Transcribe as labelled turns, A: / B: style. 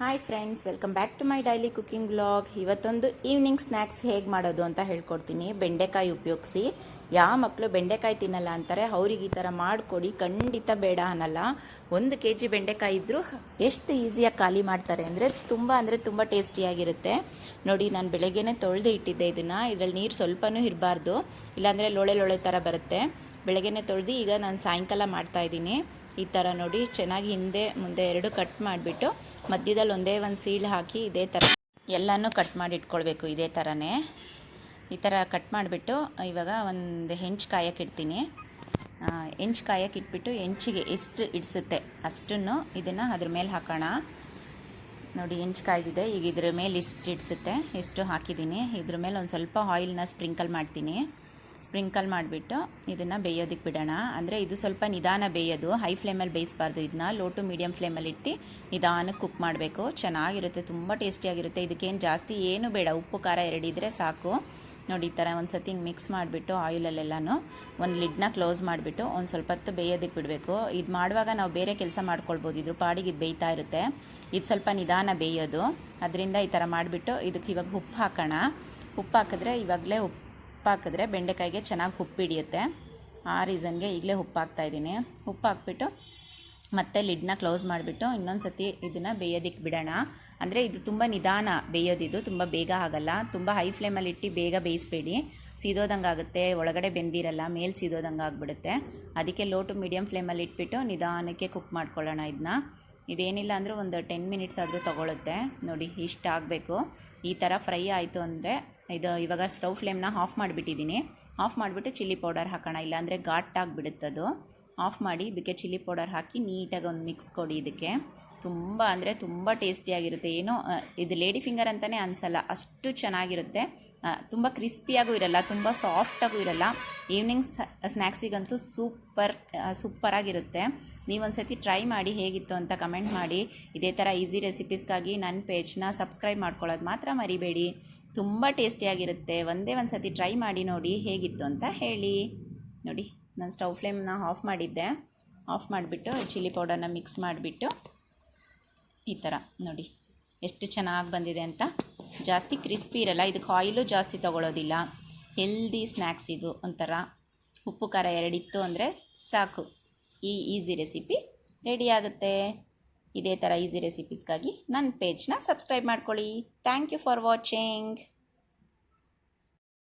A: Hi friends, welcome back to my daily cooking blog. ಇವತ್ತೊಂದು evening snacks ಹೇಗೆ ಮಾಡೋದು ಅಂತ ಹೇಳ್ಕೊಡ್ತೀನಿ. ಬೆಂಡೆಕಾಯಿ ಉಪಯೋಗಿಸಿ. ಯಾವ ಮಕ್ಕಳು ಬೆಂಡೆಕಾಯಿ ತಿನ್ನಲ್ಲ ಅಂತಾರೆ, ಅವ್ರಿಗೆ ಈ ಥರ ಮಾಡಿಕೊಡಿ, ಖಂಡಿತ ಬೇಡ ಅನ್ನಲ್ಲ. 1 kg ಬೆಂಡೆಕಾಯಿ ಇದ್ದರೂ ಎಷ್ಟು ಈಸಿಯಾಗಿ ಖಾಲಿ ಮಾಡ್ತಾರೆ ಅಂದರೆ ತುಂಬ ಟೇಸ್ಟಿಯಾಗಿರುತ್ತೆ. ನೋಡಿ, ನಾನು ಬೆಳಗ್ಗೆನೇ ತೊಳೆದು ಇಟ್ಟಿದ್ದೆ ಇದನ್ನು. ಇದರಲ್ಲಿ ನೀರು ಸ್ವಲ್ಪನೂ ಇರಬಾರ್ದು, ಇಲ್ಲಾಂದರೆ ಲೋಳೆ ಥರ ಬರುತ್ತೆ. ಬೆಳಗ್ಗೆನೇ ತೊಳೆದು ಈಗ ನಾನು ಸಾಯಂಕಾಲ ಮಾಡ್ತಾಯಿದ್ದೀನಿ. ಈ ಥರ ನೋಡಿ, ಚೆನ್ನಾಗಿ ಹಿಂದೆ ಮುಂದೆ 2 ಕಟ್ ಮಾಡಿಬಿಟ್ಟು ಮಧ್ಯದಲ್ಲಿ ಒಂದೇ ಒಂದು ಸೀಳು ಹಾಕಿ ಇದೇ ಥರ ಎಲ್ಲನೂ ಕಟ್ ಮಾಡಿ ಇಟ್ಕೊಳ್ಬೇಕು. ಇದೇ ಥರನೇ ಈ ಥರ ಕಟ್ ಮಾಡಿಬಿಟ್ಟು ಇವಾಗ ಒಂದು ಹೆಂಚು ಕಾಯಕ್ಕೆ ಇಡ್ತೀನಿ. ಹೆಂಚು ಕಾಯಕ್ಕೆ ಇಟ್ಬಿಟ್ಟು ಹೆಂಚಿಗೆ ಎಷ್ಟು ಇಡಿಸುತ್ತೆ ಅಷ್ಟನ್ನು ಇದನ್ನು ಅದ್ರ ಮೇಲೆ ಹಾಕೋಣ. ನೋಡಿ, ಹೆಂಚು ಕಾಯ್ದಿದೆ. ಈಗ ಇದ್ರ ಮೇಲೆ ಇಷ್ಟು ಇಡಿಸುತ್ತೆ, ಎಷ್ಟು ಹಾಕಿದ್ದೀನಿ. ಇದ್ರ ಮೇಲೆ ಒಂದು ಸ್ವಲ್ಪ ಆಯಿಲ್ನ ಸ್ಪ್ರಿಂಕಲ್ ಮಾಡ್ತೀನಿ. ಸ್ಪ್ರಿಂಕಲ್ ಮಾಡಿಬಿಟ್ಟು ಇದನ್ನು ಬೇಯೋದಕ್ಕೆ ಬಿಡೋಣ. ಅಂದರೆ ಇದು ಸ್ವಲ್ಪ ನಿಧಾನ ಬೇಯೋದು, ಹೈ ಫ್ಲೇಮಲ್ಲಿ ಬೇಯಿಸಬಾರ್ದು. ಇದನ್ನ ಲೋ ಟು ಮೀಡಿಯಮ್ ಫ್ಲೇಮಲ್ಲಿ ಇಟ್ಟು ನಿಧಾನಕ್ಕೆ ಕುಕ್ ಮಾಡಬೇಕು. ಚೆನ್ನಾಗಿರುತ್ತೆ, ತುಂಬ ಟೇಸ್ಟಿಯಾಗಿರುತ್ತೆ. ಇದಕ್ಕೇನು ಜಾಸ್ತಿ ಏನು ಬೇಡ, ಉಪ್ಪು ಖಾರ 2 ಇದ್ದರೆ ಸಾಕು. ನೋಡಿ, ಈ ಥರ ಒಂದು ಸತಿ ಹಿಂಗೆ ಮಿಕ್ಸ್ ಮಾಡಿಬಿಟ್ಟು ಆಯಿಲಲ್ಲೆಲ್ಲನೂ ಒಂದು ಲಿಡ್ನ ಕ್ಲೋಸ್ ಮಾಡಿಬಿಟ್ಟು ಒಂದು ಸ್ವಲ್ಪ ಹೊತ್ತು ಬೇಯೋದಕ್ಕೆ ಬಿಡಬೇಕು. ಇದು ಮಾಡುವಾಗ ನಾವು ಬೇರೆ ಕೆಲಸ ಮಾಡ್ಕೊಳ್ಬೋದು, ಇದ್ರ ಪಾಡಿಗೆ ಇದು ಬೇಯ್ತಾ ಇರುತ್ತೆ. ಇದು ಸ್ವಲ್ಪ ನಿಧಾನ ಬೇಯೋದು, ಅದರಿಂದ ಈ ಥರ ಮಾಡಿಬಿಟ್ಟು ಇದಕ್ಕೆ ಇವಾಗ ಉಪ್ಪು ಹಾಕೋಣ. ಉಪ್ಪು ಹಾಕಿದ್ರೆ ಇವಾಗಲೇ ಉಪ್ಪು ಹಾಕಿದ್ರೆ ಬೆಂಡೆಕಾಯಿಗೆ ಚೆನ್ನಾಗಿ ಉಪ್ಪು ಹಿಡಿಯುತ್ತೆ. ಆ ರೀಸನ್ಗೆ ಈಗಲೇ ಉಪ್ಪು ಹಾಕ್ತಾಯಿದ್ದೀನಿ. ಉಪ್ಪು ಹಾಕ್ಬಿಟ್ಟು ಮತ್ತೆ ಲಿಡ್ನ ಕ್ಲೋಸ್ ಮಾಡಿಬಿಟ್ಟು ಇನ್ನೊಂದು ಸತಿ ಇದನ್ನು ಬೇಯೋದಕ್ಕೆ ಬಿಡೋಣ. ಅಂದರೆ ಇದು ತುಂಬ ನಿಧಾನ ಬೇಯೋದಿದು, ತುಂಬ ಬೇಗ ಆಗಲ್ಲ. ತುಂಬ ಹೈ ಫ್ಲೇಮಲ್ಲಿ ಇಟ್ಟು ಬೇಗ ಬೇಯಿಸಬೇಡಿ, ಸೀದೋದಂಗೆ ಆಗುತ್ತೆ, ಒಳಗಡೆ ಬೆಂದಿರಲ್ಲ, ಮೇಲೆ ಸೀದೋದಂಗೆ ಆಗಿಬಿಡುತ್ತೆ. ಅದಕ್ಕೆ ಲೋ ಟು ಮೀಡಿಯಮ್ ಫ್ಲೇಮಲ್ಲಿ ಇಟ್ಬಿಟ್ಟು ನಿಧಾನಕ್ಕೆ ಕುಕ್ ಮಾಡ್ಕೊಳ್ಳೋಣ ಇದನ್ನ. ಇದೇನಿಲ್ಲ ಅಂದರೂ ಒಂದು 10 ಮಿನಿಟ್ಸ್ ಆದರೂ ತೊಗೊಳುತ್ತೆ. ನೋಡಿ, ಇಷ್ಟು ಆಗಬೇಕು. ಈ ಥರ ಫ್ರೈ ಆಯಿತು ಅಂದರೆ ಇದು ಇವಾಗ ಸ್ಟವ್ ಫ್ಲೇಮ್ನ ಆಫ್ ಮಾಡಿಬಿಟ್ಟಿದ್ದೀನಿ. ಆಫ್ ಮಾಡಿಬಿಟ್ಟು ಚಿಲ್ಲಿ ಪೌಡರ್ ಹಾಕೋಣ, ಇಲ್ಲಾಂದರೆ ಘಾಟಾಗಿಬಿಡುತ್ತದು. ಆಫ್ ಮಾಡಿ ಇದಕ್ಕೆ ಚಿಲ್ಲಿ ಪೌಡರ್ ಹಾಕಿ ನೀಟಾಗಿ ಒಂದು ಮಿಕ್ಸ್ ಕೊಡಿ. ಇದಕ್ಕೆ ತುಂಬ ಟೇಸ್ಟಿಯಾಗಿರುತ್ತೆ. ಏನೋ ಇದು ಲೇಡಿ ಫಿಂಗರ್ ಅಂತಲೇ ಅನಿಸಲ್ಲ, ಅಷ್ಟು ಚೆನ್ನಾಗಿರುತ್ತೆ. ತುಂಬ ಕ್ರಿಸ್ಪಿಯಾಗೂ ಇರಲ್ಲ, ತುಂಬ ಸಾಫ್ಟಾಗೂ ಇರಲ್ಲ. ಈವ್ನಿಂಗ್ ಸ್ನ್ಯಾಕ್ಸಿಗಂತೂ ಸೂಪರಾಗಿರುತ್ತೆ. ನೀವೊಂದು ಸತಿ ಟ್ರೈ ಮಾಡಿ, ಹೇಗಿತ್ತು ಅಂತ ಕಮೆಂಟ್ ಮಾಡಿ. ಇದೇ ಥರ ಈಸಿ ರೆಸಿಪೀಸ್ಗಾಗಿ ನನ್ನ ಪೇಜ್ನ ಸಬ್ಸ್ಕ್ರೈಬ್ ಮಾಡ್ಕೊಳ್ಳೋದು ಮಾತ್ರ ಮರಿಬೇಡಿ. ತುಂಬ ಟೇಸ್ಟಿಯಾಗಿರುತ್ತೆ. ಒಂದೇ ಒಂದು ಸತಿ ಟ್ರೈ ಮಾಡಿ ನೋಡಿ, ಹೇಗಿತ್ತು ಅಂತ ಹೇಳಿ. ನೋಡಿ, ನಾನು ಸ್ಟವ್ ಫ್ಲೇಮ್ನ ಆಫ್ ಮಾಡಿದ್ದೆ. ಆಫ್ ಮಾಡಿಬಿಟ್ಟು ಚಿಲ್ಲಿ ಪೌಡರ್ನ ಮಿಕ್ಸ್ ಮಾಡಿಬಿಟ್ಟು ಈ ಥರ ನೋಡಿ ಎಷ್ಟು ಚೆನ್ನಾಗಿ ಬಂದಿದೆ ಅಂತ. ಜಾಸ್ತಿ ಕ್ರಿಸ್ಪಿ ಇರಲ್ಲ, ಇದಕ್ಕೆ ಆಯಿಲು ಜಾಸ್ತಿ ತೊಗೊಳ್ಳೋದಿಲ್ಲ. ಹೆಲ್ದಿ ಸ್ನ್ಯಾಕ್ಸ್ ಇದು. ಒಂಥರ ಉಪ್ಪು ಖಾರ 2 ಇತ್ತು ಅಂದರೆ ಸಾಕು, ಈ ಈಸಿ ರೆಸಿಪಿ ರೆಡಿ ಆಗುತ್ತೆ. ಇದೇ ಥರ ಈಸಿ ರೆಸಿಪೀಸ್ಗಾಗಿ ನನ್ನ ಪೇಜ್ನ ಸಬ್ಸ್ಕ್ರೈಬ್ ಮಾಡ್ಕೊಳ್ಳಿ. Thank you for watching.